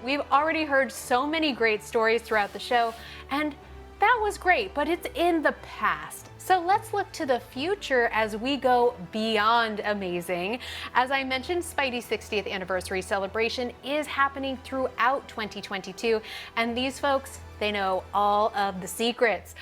we've already heard so many great stories throughout the show, and that was great, but it's in the past. So let's look to the future as we go beyond amazing. As I mentioned, Spidey's 60th anniversary celebration is happening throughout 2022, and these folks, they know all of the secrets.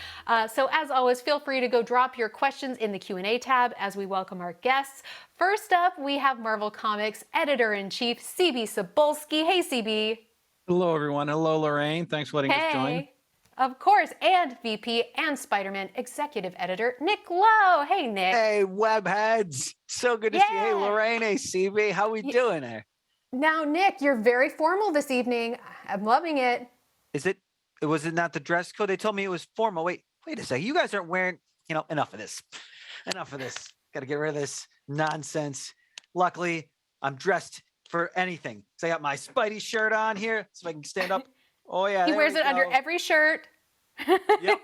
So as always, feel free to go drop your questions in the Q&A tab as we welcome our guests. First up, we have Marvel Comics Editor-in-Chief C.B. Cebulski. Hey, C.B. Hello, everyone. Hello, Lorraine. Thanks for letting us join. Of course, and VP and Spider-Man Executive Editor, Nick Lowe. Hey, Nick. Hey, webheads. So good to see you. Hey, Lorraine. Hey, CB. How we doing there? Now, Nick, you're very formal this evening. I'm loving it. Was it not the dress code? They told me it was formal. Wait a second. You guys aren't wearing, enough of this. Enough of this. Got to get rid of this nonsense. Luckily, I'm dressed for anything. So I got my Spidey shirt on here so I can stand up. Oh yeah, he wears it under every shirt. Yep,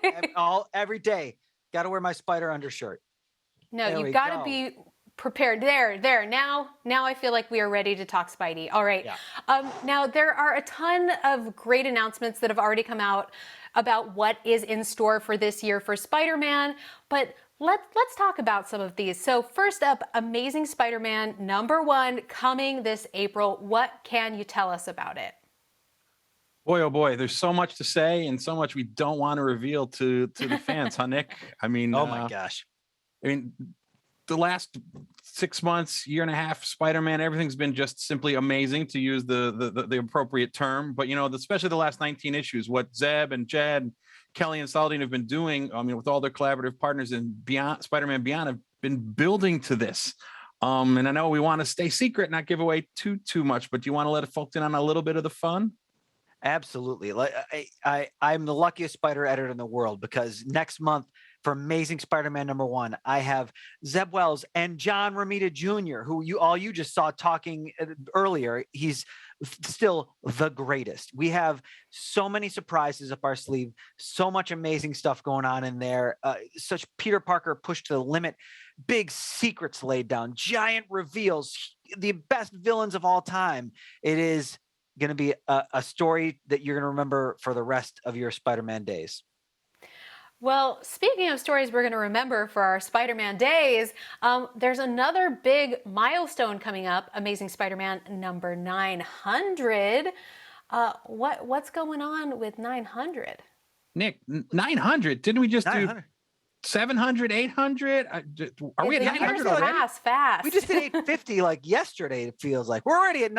every day. Got to wear my spider undershirt. No, you've got to be prepared. There. Now I feel like we are ready to talk Spidey. All right. Yeah. Now there are a ton of great announcements that have already come out about what is in store for this year for Spider-Man, but let's talk about some of these. So first up, Amazing Spider-Man #1 coming this April. What can you tell us about it? Boy, oh boy, there's so much to say and so much we don't want to reveal to the fans, huh, Nick? I mean, oh my gosh. I mean, the last 6 months, year and a half, Spider-Man, everything's been just simply amazing, to use the appropriate term. But, especially the last 19 issues, what Zeb and Jed, Kelly and Saladin have been doing, with all their collaborative partners and Beyond, Spider-Man Beyond, have been building to this. And I know we want to stay secret, not give away too much, but do you want to let folks in on a little bit of the fun? Absolutely. I'm the luckiest spider editor in the world, because next month for Amazing Spider-Man #1, I have Zeb Wells and John Romita Jr., who you just saw talking earlier. He's still the greatest. We have so many surprises up our sleeve, so much amazing stuff going on in there. Such Peter Parker pushed to the limit, big secrets laid down, giant reveals, the best villains of all time. It is going to be a story that you're going to remember for the rest of your Spider-Man days. Well, speaking of stories we're going to remember for our Spider-Man days, there's another big milestone coming up, Amazing Spider-Man #900. What's going on with 900? Nick, 900? Didn't we just 900? Do 700, 800? Are we at 900 already? Fast. We just did 850 like yesterday, it feels like. We're already at,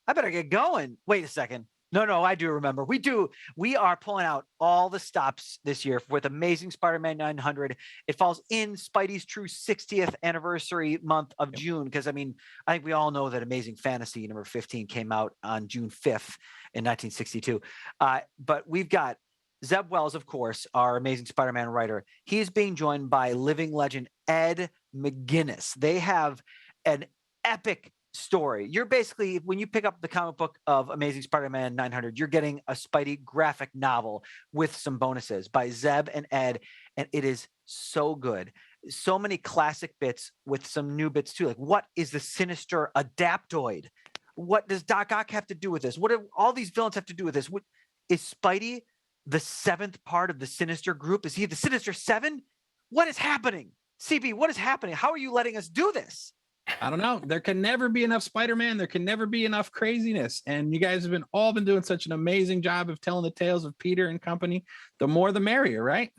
I better get going. Wait a second. No, I do remember. We are pulling out all the stops this year with Amazing Spider-Man 900. It falls in Spidey's true 60th anniversary month of June, because I think we all know that Amazing Fantasy #15 came out on June 5th in 1962. But we've got Zeb Wells, of course, our Amazing Spider-Man writer. He is being joined by living legend Ed McGuinness. They have an epic story. You're basically, when you pick up the comic book of Amazing Spider-Man 900, you're getting a Spidey graphic novel with some bonuses by Zeb and Ed, and it is so good. So many classic bits with some new bits too. Like, what is the Sinister Adaptoid? What does Doc Ock have to do with this? What do all these villains have to do with this? What is Spidey the 7th part of the Sinister group? Is he the Sinister 7? What is happening? CB, what is happening? How are you letting us do this? I don't know. There can never be enough Spider-Man. There can never be enough craziness. And you guys have all been doing such an amazing job of telling the tales of Peter and company. The more, the merrier, right?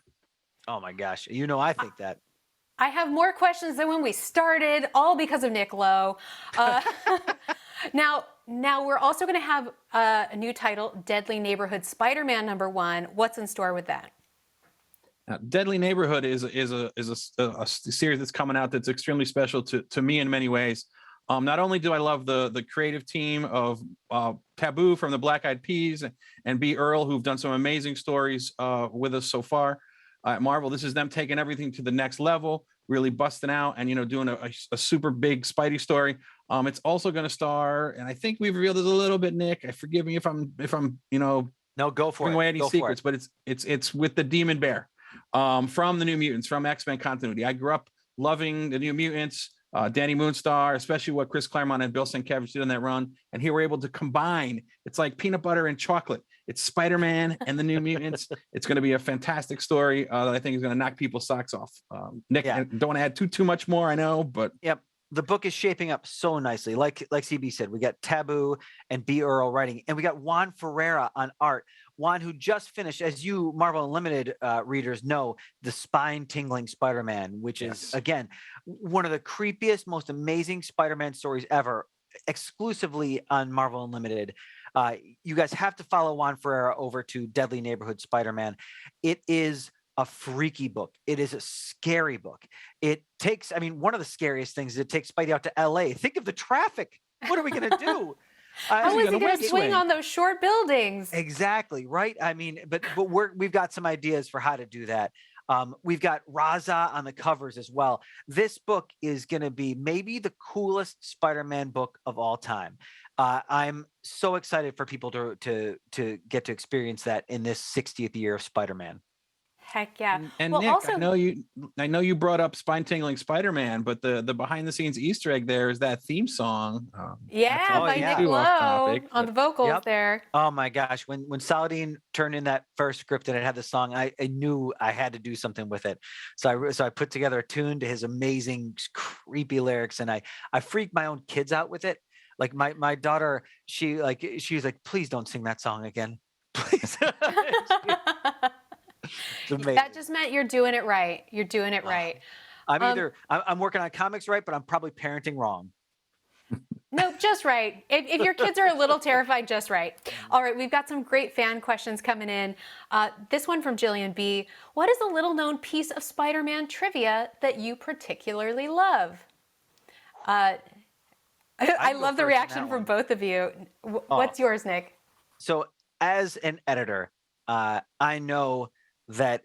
Oh my gosh. I think that. I have more questions than when we started, all because of Nick Lowe. Now we're also going to have a new title, Deadly Neighborhood Spider-Man #1. What's in store with that? Now, Deadly Neighborhood is a series that's coming out that's extremely special to me in many ways. Not only do I love the creative team of Taboo from the Black Eyed Peas and B. Earl, who've done some amazing stories with us so far at Marvel. This is them taking everything to the next level, really busting out and doing a super big Spidey story. It's also going to star, and I think we've revealed this a little bit, Nick. Forgive me if I'm no, go for it. Away any secrets, but it's with the Demon Bear from the New Mutants, from X-Men continuity. I grew up loving the New Mutants. Danny Moonstar, especially what Chris Claremont and Bill Sienkiewicz did on that run. And here we're able to combine. It's like peanut butter and chocolate. It's Spider-Man and the New Mutants. It's going to be a fantastic story that I think is going to knock people's socks off. Nick, I don't want to add too much more, I know, but yep. The book is shaping up so nicely. Like CB said, we got Taboo and B. Earl writing, and we got Juan Ferreira on art. Juan, who just finished, as you Marvel Unlimited readers know, the spine-tingling Spider-Man, which is, again, one of the creepiest, most amazing Spider-Man stories ever, exclusively on Marvel Unlimited. You guys have to follow Juan Ferreira over to Deadly Neighborhood Spider-Man. It is a freaky book. It is a scary book. It takes, I mean, one of the scariest things is it takes Spidey out to LA. Think of the traffic. What are we going to do? How is he going to swing on those short buildings? Exactly, right? I mean, but we've got some ideas for how to do that. We've got Raza on the covers as well. This book is going to be maybe the coolest Spider-Man book of all time. I'm so excited for people to get to experience that in this 60th year of Spider-Man. Heck yeah. And well, Nick, also, I know you brought up spine tingling Spider-Man, but the behind the scenes Easter egg there is that theme song. by Nick Lowe on the vocals there. Oh my gosh. When Saladin turned in that first script and it had the song, I knew I had to do something with it. So I put together a tune to his amazing, creepy lyrics, and I freaked my own kids out with it. Like my daughter, she was like, please don't sing that song again. Please. That just meant you're doing it right. You're doing it right. I'm working on comics right, but I'm probably parenting wrong. Nope, just right. If your kids are a little terrified, just right. All right, we've got some great fan questions coming in. This one from Jillian B. What is a little known piece of Spider-Man trivia that you particularly love? I love the reaction from both of you. What's yours, Nick? So as an editor, I know that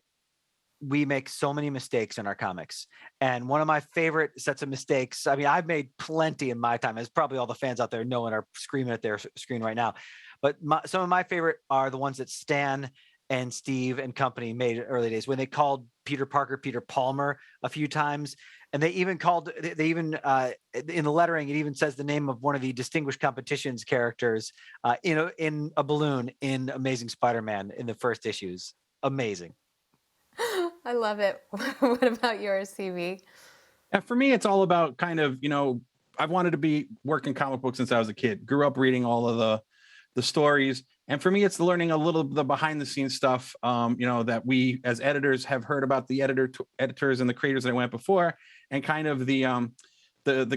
we make so many mistakes in our comics. And one of my favorite sets of mistakes, I mean, I've made plenty in my time, as probably all the fans out there know and are screaming at their screen right now. But some of my favorite are the ones that Stan and Steve and company made in early days, when they called Peter Parker Peter Palmer a few times. And they even in the lettering, it even says the name of one of the Distinguished Competitions characters in a balloon in Amazing Spider-Man in the first issues. Amazing. I love it. What about yours, CB? And for me, it's all about kind of, I've wanted to be working comic books since I was a kid. Grew up reading all of the stories. And for me, it's learning a little of the behind the scenes stuff, that we as editors have heard about the editors and the creators that went before, and kind of the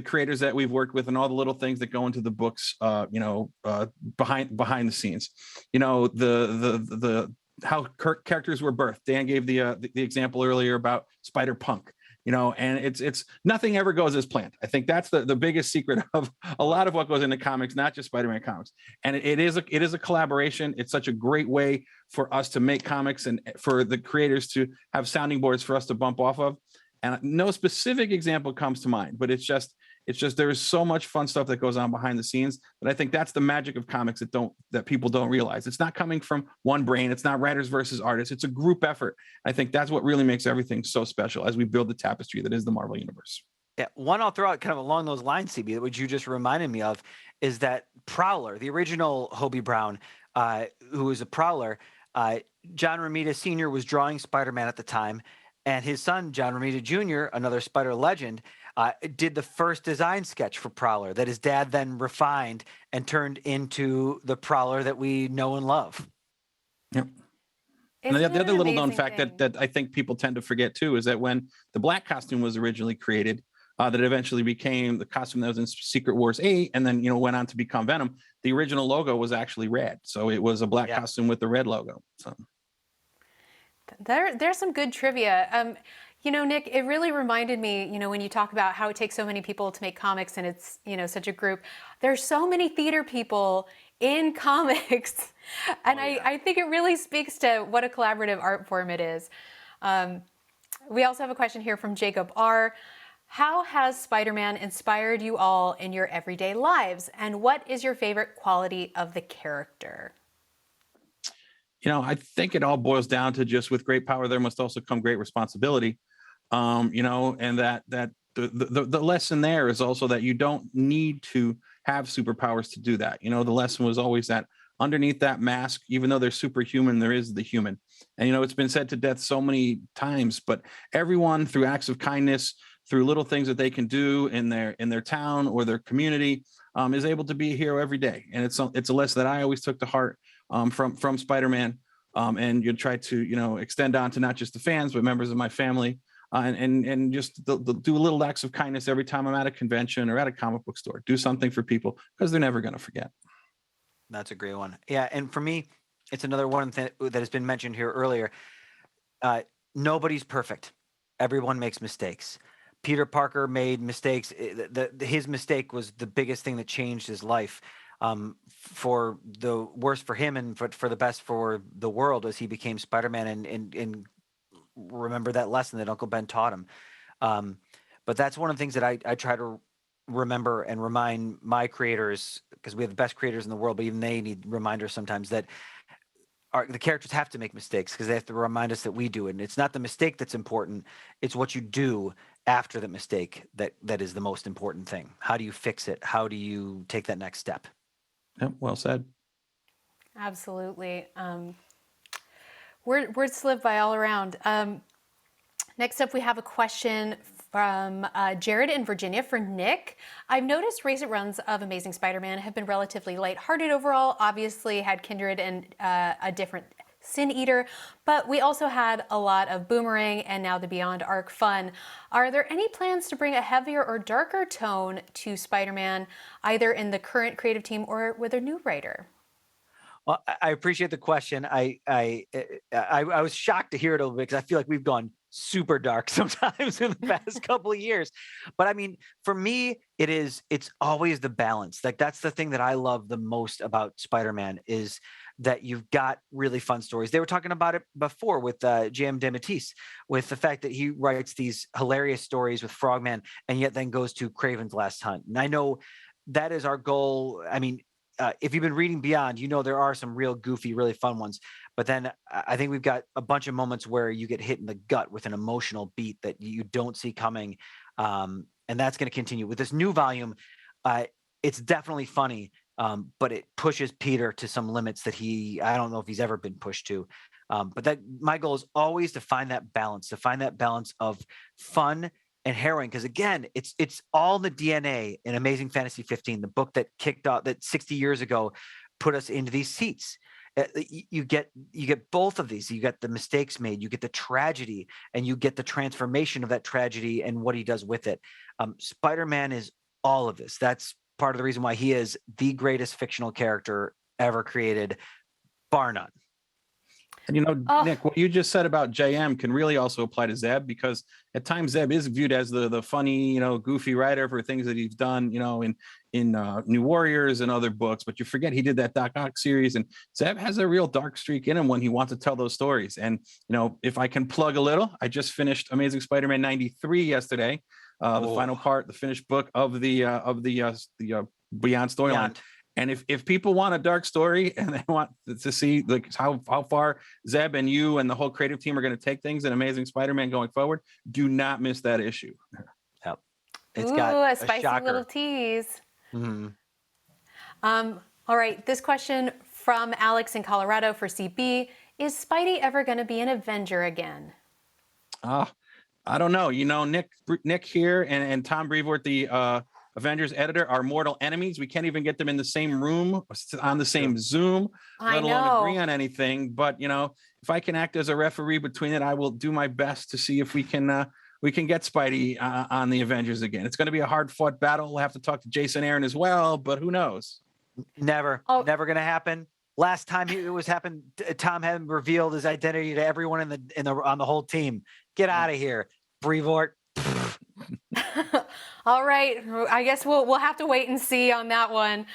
creators that we've worked with and all the little things that go into the books, behind the scenes, how characters were birthed. Dan gave the example earlier about Spider-Punk, and it's nothing ever goes as planned. I think that's the biggest secret of a lot of what goes into comics, not just Spider-Man comics. And it is a collaboration. It's such a great way for us to make comics and for the creators to have sounding boards for us to bump off of. And no specific example comes to mind, but it's just there's so much fun stuff that goes on behind the scenes. But I think that's the magic of comics that people don't realize. It's not coming from one brain. It's not writers versus artists. It's a group effort. I think that's what really makes everything so special as we build the tapestry that is the Marvel Universe. Yeah, one I'll throw out kind of along those lines, CB, which you just reminded me of, is that Prowler, the original Hobie Brown, who was a Prowler. John Romita Sr. was drawing Spider-Man at the time, and his son, John Romita Jr., another Spider legend, did the first design sketch for Prowler that his dad then refined and turned into the Prowler that we know and love. Yep. And the other little known fact that I think people tend to forget too is that when the black costume was originally created, that eventually became the costume that was in Secret Wars 8 and then went on to become Venom, the original logo was actually red. So it was a black costume with the red logo. So there's some good trivia. Nick, it really reminded me, when you talk about how it takes so many people to make comics and it's, such a group, there's so many theater people in comics. And I think it really speaks to what a collaborative art form it is. We also have a question here from Jacob R. How has Spider-Man inspired you all in your everyday lives? And what is your favorite quality of the character? I think it all boils down to just with great power, there must also come great responsibility. And that the lesson there is also that you don't need to have superpowers to do that. The lesson was always that underneath that mask, even though they're superhuman, there is the human. And it's been said to death so many times, but everyone, through acts of kindness, through little things that they can do in their town or their community, is able to be a hero every day. And it's a lesson that I always took to heart from Spider-Man. And you try to extend on to not just the fans but members of my family, and just do little acts of kindness every time I'm at a convention or at a comic book store. Do something for people because they're never going to forget. That's a great one. Yeah, and for me, it's another one that has been mentioned here earlier. Nobody's perfect. Everyone makes mistakes. Peter Parker made mistakes. His mistake was the biggest thing that changed his life, for the worst for him and for the best for the world, as he became Spider-Man and remember that lesson that Uncle Ben taught him. But that's one of the things that I try to remember and remind my creators, because we have the best creators in the world, but even they need reminders sometimes that the characters have to make mistakes, because they have to remind us that we do it. And it's not the mistake that's important. It's what you do after the mistake that is the most important thing. How do you fix it? How do you take that next step? Yep, well said. Absolutely. Words to live by all around. Next up, we have a question from Jared in Virginia for Nick. I've noticed recent runs of Amazing Spider-Man have been relatively lighthearted overall. Obviously had Kindred and a different Sin Eater, but we also had a lot of Boomerang and now the Beyond arc fun. Are there any plans to bring a heavier or darker tone to Spider-Man, either in the current creative team or with a new writer? Well, I appreciate the question. I was shocked to hear it a little bit, because I feel like we've gone super dark sometimes in the past couple of years. But I mean, for me, it's always the balance. Like, that's the thing that I love the most about Spider-Man, is that you've got really fun stories. They were talking about it before with J.M. DeMatteis, with the fact that he writes these hilarious stories with Frogman and yet then goes to Kraven's Last Hunt. And I know that is our goal. I mean, if you've been reading Beyond, there are some real goofy, really fun ones. But then I think we've got a bunch of moments where you get hit in the gut with an emotional beat that you don't see coming. And that's going to continue. With this new volume, it's definitely funny, but it pushes Peter to some limits that I don't know if he's ever been pushed to. But my goal is always to find that balance of fun and harrowing, because again, it's all the DNA in Amazing Fantasy 15, the book that kicked off, that 60 years ago put us into these seats. You get both of these. You get the mistakes made, you get the tragedy, and you get the transformation of that tragedy and what he does with it. Spider-Man is all of this. That's part of the reason why he is the greatest fictional character ever created, bar none. And Nick, what you just said about JM can really also apply to Zeb, because at times Zeb is viewed as the funny, goofy writer for things that he's done, in New Warriors and other books. But you forget he did that Doc Ock series, and Zeb has a real dark streak in him when he wants to tell those stories. And if I can plug a little, I just finished Amazing Spider-Man 93 yesterday, the final part, the finished book of the Beyond storyline. Beyond. And if people want a dark story and they want to see like how far Zeb and you and the whole creative team are going to take things in Amazing Spider-Man going forward, do not miss that issue. Yep. It's got a spicy shocker. little tease. Mm-hmm. All right, this question from Alex in Colorado for CB. Is Spidey ever going to be an Avenger again? I don't know. Nick here and Tom Brevoort, the Avengers editor, are mortal enemies. We can't even get them in the same room, on the same Zoom, let alone agree on anything. But if I can act as a referee between it, I will do my best to see if we can get Spidey on the Avengers again. It's going to be a hard-fought battle. We'll have to talk to Jason Aaron as well, but who knows? Never going to happen. Last time happened, Tom hadn't revealed his identity to everyone on the whole team. Get out of here, Brevoort. All right, I guess we'll have to wait and see on that one.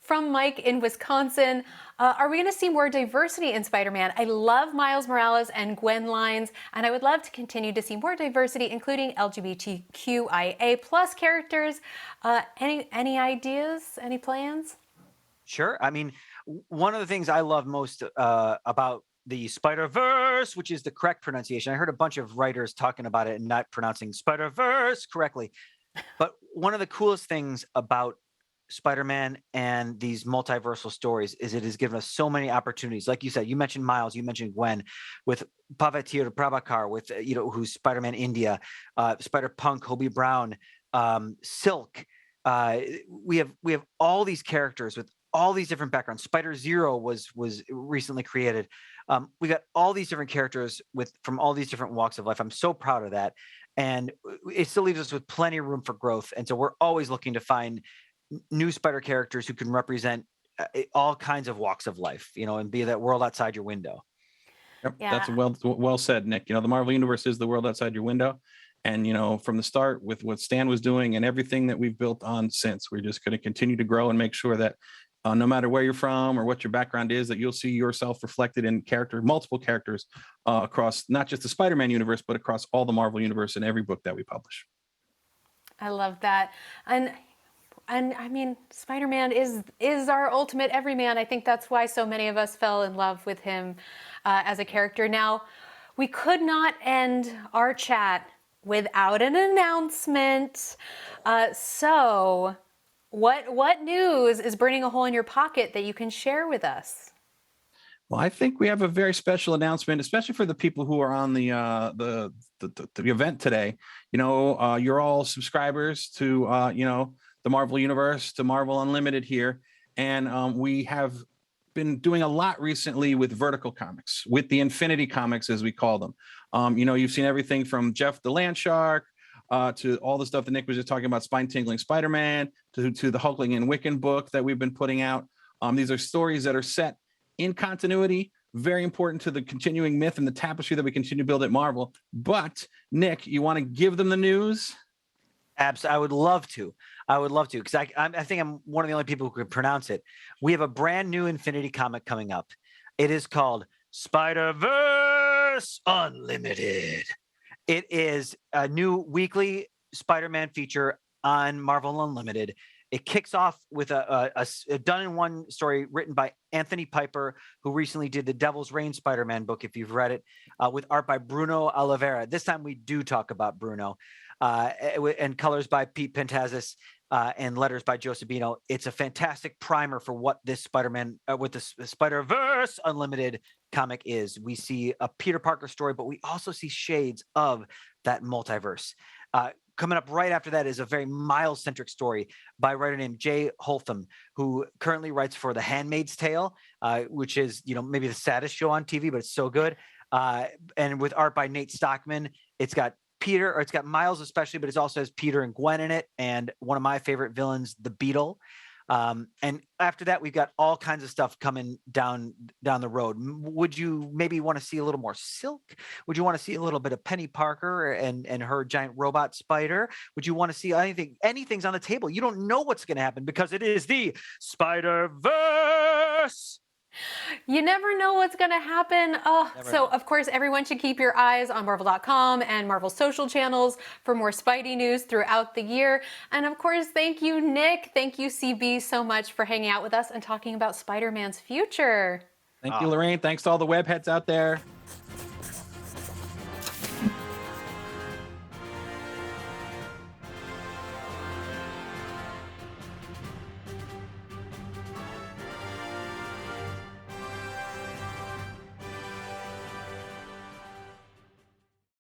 From Mike in Wisconsin, are we going to see more diversity in Spider-Man? I love Miles Morales and Gwen lines, and I would love to continue to see more diversity, including LGBTQIA plus characters. Any ideas? Any plans? Sure. I mean, one of the things I love most about the Spider-Verse, which is the correct pronunciation. I heard a bunch of writers talking about it and not pronouncing Spider-Verse correctly. But one of the coolest things about Spider-Man and these multiversal stories is it has given us so many opportunities. Like you said, you mentioned Miles, you mentioned Gwen, with Pavetir Prabhakar, with who's Spider-Man India, Spider-Punk, Hobie Brown, Silk. We have all these characters with all these different backgrounds. Spider-Zero was recently created. We got all these different characters from all these different walks of life. I'm so proud of that. And it still leaves us with plenty of room for growth. And so we're always looking to find new Spider characters who can represent all kinds of walks of life, and be that world outside your window. Yep, that's well said, Nick. The Marvel Universe is the world outside your window. And, from the start with what Stan was doing and everything that we've built on since, we're just going to continue to grow and make sure that no matter where you're from or what your background is, that you'll see yourself reflected in multiple characters across not just the Spider-Man universe, but across all the Marvel universe in every book that we publish. I love that. And I mean, Spider-Man is our ultimate everyman. I think that's why so many of us fell in love with him as a character. Now, we could not end our chat without an announcement. So what news is burning a hole in your pocket that you can share with us? Well, I think we have a very special announcement, especially for the people who are on the event today. You're all subscribers to the Marvel Universe, to Marvel Unlimited here, and we have been doing a lot recently with vertical comics, with the Infinity Comics, as we call them. You've seen everything from Jeff the Land Shark to all the stuff that Nick was just talking about, spine-tingling Spider-Man, to the Hulkling and Wiccan book that we've been putting out. These are stories that are set in continuity, very important to the continuing myth and the tapestry that we continue to build at Marvel. But Nick, you want to give them the news? Absolutely, I would love to, because I think I'm one of the only people who can pronounce it. We have a brand new Infinity comic coming up. It is called Spider-Verse Unlimited. It is a new weekly Spider-Man feature on Marvel Unlimited. It kicks off with a done-in-one story written by Anthony Piper, who recently did the Devil's Reign Spider-Man book, if you've read it, with art by Bruno Oliveira. This time we do talk about Bruno, and colors by Pete Pentazis, and letters by Joe Sabino. It's a fantastic primer for what this Spider-Man, what the Spider-Verse Unlimited comic is. We see a Peter Parker story, but we also see shades of that multiverse. Coming up right after that is a very Miles-centric story by a writer named Jay Holtham, who currently writes for The Handmaid's Tale, which is, maybe the saddest show on TV, but it's so good. And with art by Nate Stockman. It's got Miles especially, but it also has Peter and Gwen in it, and one of my favorite villains, the Beetle. And after that, we've got all kinds of stuff coming down the road. Would you maybe want to see a little more Silk? Would you want to see a little bit of Penny Parker and her giant robot spider? Would you want to see anything? Anything's on the table. You don't know what's going to happen because it is the Spider-Verse. You never know what's going to happen. Of course, everyone should keep your eyes on Marvel.com and Marvel's social channels for more Spidey news throughout the year. And of course, thank you, Nick. Thank you, CB, so much for hanging out with us and talking about Spider-Man's future. Thank you, Lorraine. Thanks to all the webheads out there.